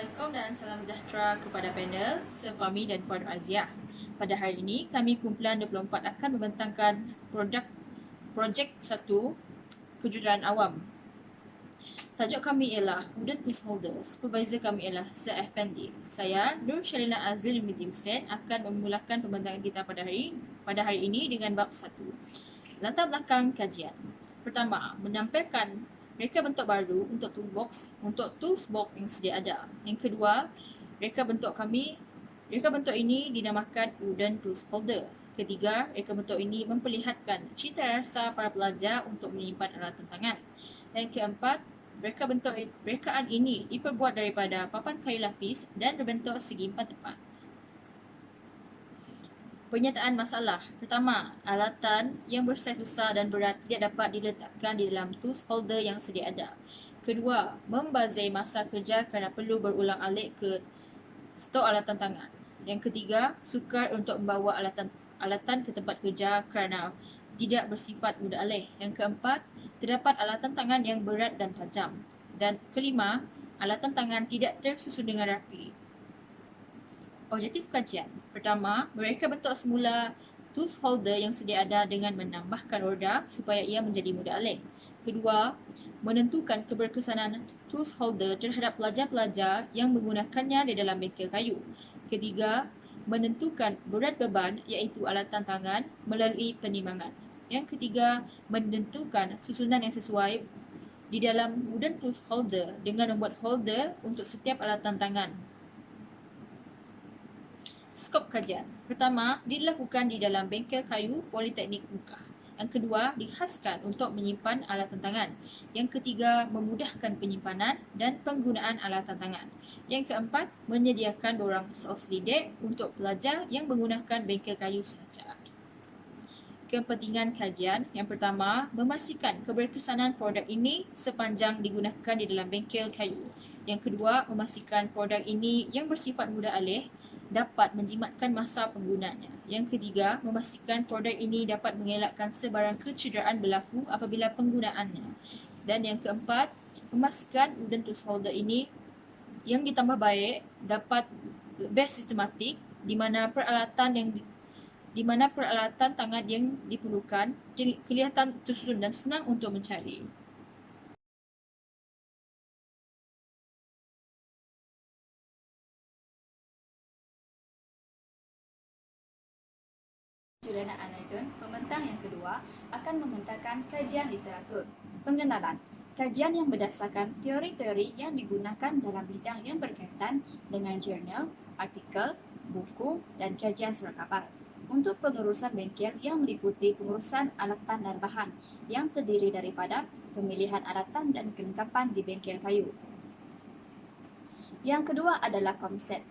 Assalamualaikum dan salam sejahtera kepada panel Sir Fahmi dan Puan Aziah. Pada hari ini, kami kumpulan 24 akan membentangkan projek 1 kejuruteraan awam. Tajuk kami ialah Wooden Peace Holder. Supervisor kami ialah Sir Effendi. Saya, Nur Shalina Azlin binti Hussein, akan memulakan pembentangan kita pada hari ini dengan bab 1. Latar belakang kajian. Pertama, menampilkan reka bentuk baru untuk tools box yang sedia ada. Yang kedua, reka bentuk ini dinamakan Wooden Tools Holder. Ketiga, reka bentuk ini memperlihatkan cita rasa para pelajar untuk menyimpan alatan tangan. Dan keempat, rekaan ini diperbuat daripada papan kayu lapis dan berbentuk segi 4/4. Pernyataan masalah. Pertama, alatan yang bersaiz besar dan berat tidak dapat diletakkan di dalam tools holder yang sedia ada. Kedua, membazir masa kerja kerana perlu berulang-alik ke stok alatan tangan. Yang ketiga, sukar untuk membawa alatan ke tempat kerja kerana tidak bersifat mudah alih. Yang keempat, terdapat alatan tangan yang berat dan tajam. Dan kelima, alatan tangan tidak tersusun dengan rapi. Objektif kajian. Pertama, mereka bentuk semula tools holder yang sedia ada dengan menambahkan roda supaya ia menjadi mudah alih. Kedua, menentukan keberkesanan tools holder terhadap pelajar-pelajar yang menggunakannya di dalam bengkel kayu. Ketiga, menentukan berat beban iaitu alatan tangan melalui penimbangan. Yang ketiga, menentukan susunan yang sesuai di dalam wooden tools holder dengan membuat holder untuk setiap alatan tangan. Skop kajian. Pertama, dilakukan di dalam bengkel kayu Politeknik Muka. Yang kedua, dikhaskan untuk menyimpan alatan tangan. Yang ketiga, memudahkan penyimpanan dan penggunaan alatan tangan. Yang keempat, menyediakan borang sos lidik untuk pelajar yang menggunakan bengkel kayu sahaja. Kepentingan kajian. Yang pertama, memastikan keberkesanan produk ini sepanjang digunakan di dalam bengkel kayu. Yang kedua, memastikan produk ini yang bersifat mudah alih dapat menjimatkan masa penggunaannya. Yang ketiga, memastikan produk ini dapat mengelakkan sebarang kecederaan berlaku apabila penggunaannya. Dan yang keempat, memastikan wooden tools holder ini yang ditambah baik dapat lebih sistematik di mana peralatan tangan yang diperlukan kelihatan tersusun dan senang untuk mencari. Juliana Anajun, pembentang yang kedua, akan membentangkan kajian literatur. Pengenalan. Kajian yang berdasarkan teori-teori yang digunakan dalam bidang yang berkaitan dengan jurnal, artikel, buku dan kajian surat khabar. Untuk pengurusan bengkel yang meliputi pengurusan alatan dan bahan yang terdiri daripada pemilihan alatan dan kelengkapan di bengkel kayu. Yang kedua adalah konsep.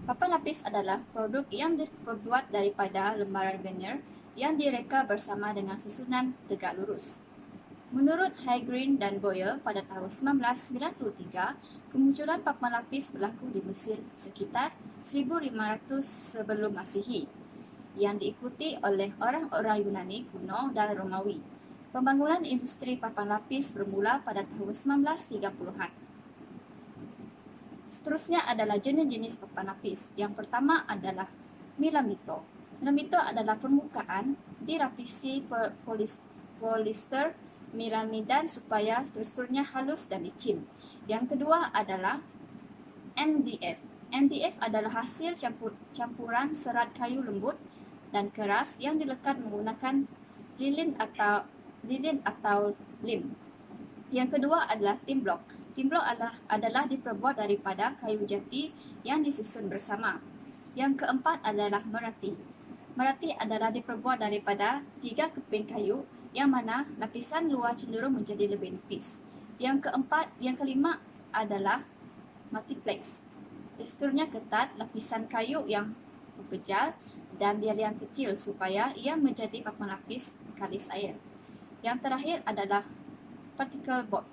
Papan lapis adalah produk yang diperbuat daripada lembaran veneer yang direka bersama dengan susunan tegak lurus. Menurut Hagreen dan Boyle pada tahun 1993, kemunculan papan lapis berlaku di Mesir sekitar 1500 sebelum Masihi yang diikuti oleh orang-orang Yunani kuno dan Romawi. Pembangunan industri papan lapis bermula pada tahun 1930-an. Seterusnya adalah jenis-jenis papan lapis. Yang pertama adalah milamito. Milamito adalah permukaan dirapisi polister milamidan supaya strukturnya halus dan licin. Yang kedua adalah MDF. MDF adalah hasil campuran serat kayu lembut dan keras yang dilekat menggunakan lilin atau lem. Yang kedua adalah tim blok. Tim blok adalah diperbuat daripada kayu jati yang disusun bersama. Yang keempat adalah merati. Merati adalah diperbuat daripada 3 keping kayu yang mana lapisan luar cenderung menjadi lebih nipis. Yang kelima adalah multiplex. Teksturnya ketat, lapisan kayu yang berpejal dan biar yang kecil supaya ia menjadi papan lapis kalis air. Yang terakhir adalah particle board.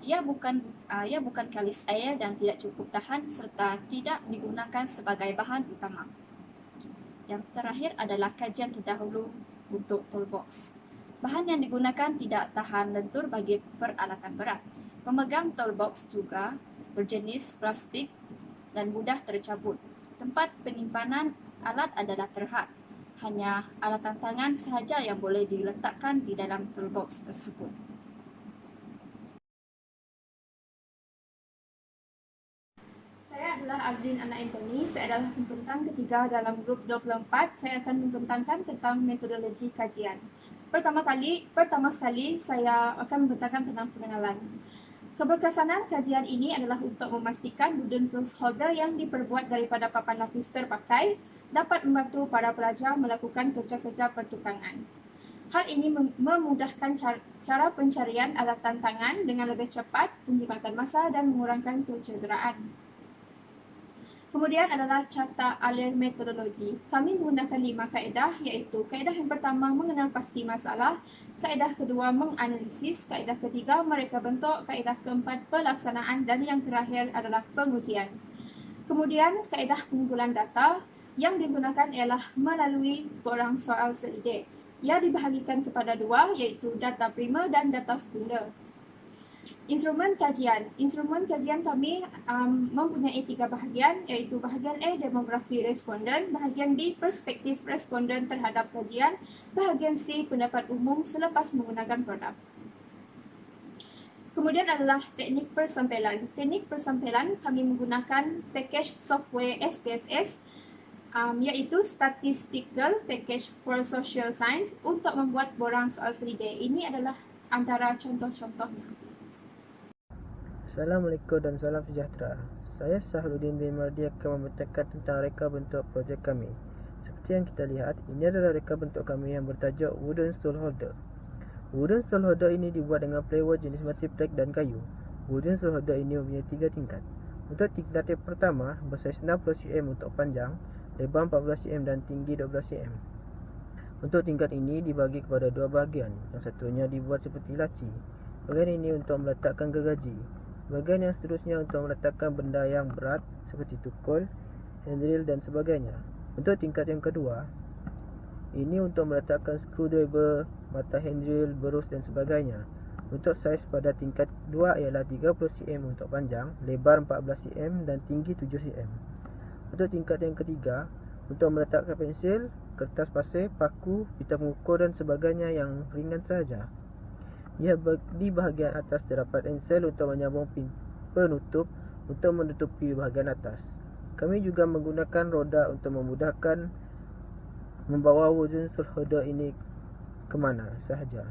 Ia bukan kalis air dan tidak cukup tahan serta tidak digunakan sebagai bahan utama. Yang terakhir adalah kajian terdahulu untuk toolbox. Bahan yang digunakan tidak tahan lentur bagi peralatan berat. Pemegang toolbox juga berjenis plastik dan mudah tercabut. Tempat penyimpanan alat adalah terhad. Hanya alat tangan sahaja yang boleh diletakkan di dalam toolbox tersebut. Saya adalah Azrin Ana Anthony. Saya adalah pembentang ketiga dalam grup 24. Saya akan membentangkan tentang metodologi kajian. Pertama sekali saya akan membentangkan tentang pengenalan. Keberkesanan kajian ini adalah untuk memastikan wooden tools holder yang diperbuat daripada papan lapis terpakai dapat membantu para pelajar melakukan kerja-kerja pertukangan. Hal ini memudahkan cara pencarian alat tangan dengan lebih cepat, penjimatan masa dan mengurangkan kecederaan. Kemudian adalah carta alir metodologi. Kami menggunakan 5 kaedah, iaitu kaedah yang pertama mengenal pasti masalah, kaedah kedua menganalisis, kaedah ketiga mereka bentuk, kaedah keempat pelaksanaan dan yang terakhir adalah pengujian. Kemudian kaedah pengumpulan data yang digunakan ialah melalui borang soal selidik. Ia dibahagikan kepada 2, iaitu data primer dan data sekunder. Instrumen kajian kami mempunyai 3 bahagian, iaitu bahagian A, demografi responden, bahagian B, perspektif responden terhadap kajian, bahagian C, pendapat umum selepas menggunakan produk. Kemudian adalah teknik persampelan. Teknik persampelan kami menggunakan package software SPSS, iaitu Statistical Package for Social Science untuk membuat borang soal selidik. Ini adalah antara contoh-contohnya. Assalamualaikum dan salam sejahtera. Saya Sahluddin bin Mardi akan membentangkan tentang reka bentuk projek kami. Seperti yang kita lihat, ini adalah reka bentuk kami yang bertajuk Wooden Stool Holder. Wooden Stool Holder ini dibuat dengan plywood jenis multiplex dan kayu. Wooden Stool Holder ini mempunyai 3 tingkat. Untuk tingkat yang pertama, bersaiz 60 cm untuk panjang, lebar 14 cm dan tinggi 12 cm. Untuk tingkat ini dibagi kepada 2 bahagian. Yang satunya dibuat seperti laci. Bahagian ini untuk meletakkan gergaji. Bahagian yang seterusnya untuk meletakkan benda yang berat seperti tukul, handrail dan sebagainya. Untuk tingkat yang kedua, ini untuk meletakkan screwdriver, mata handrail, berus dan sebagainya. Untuk saiz pada tingkat 2 ialah 30 cm untuk panjang, lebar 14 cm dan tinggi 7 cm. Untuk tingkat yang ketiga, untuk meletakkan pensil, kertas pasir, paku, pita pengukur dan sebagainya yang ringan sahaja. Di bahagian atas terdapat ensel untuk menyambung penutup untuk menutupi bahagian atas. Kami juga menggunakan roda untuk memudahkan membawa wooden stool holder ini ke mana sahaja.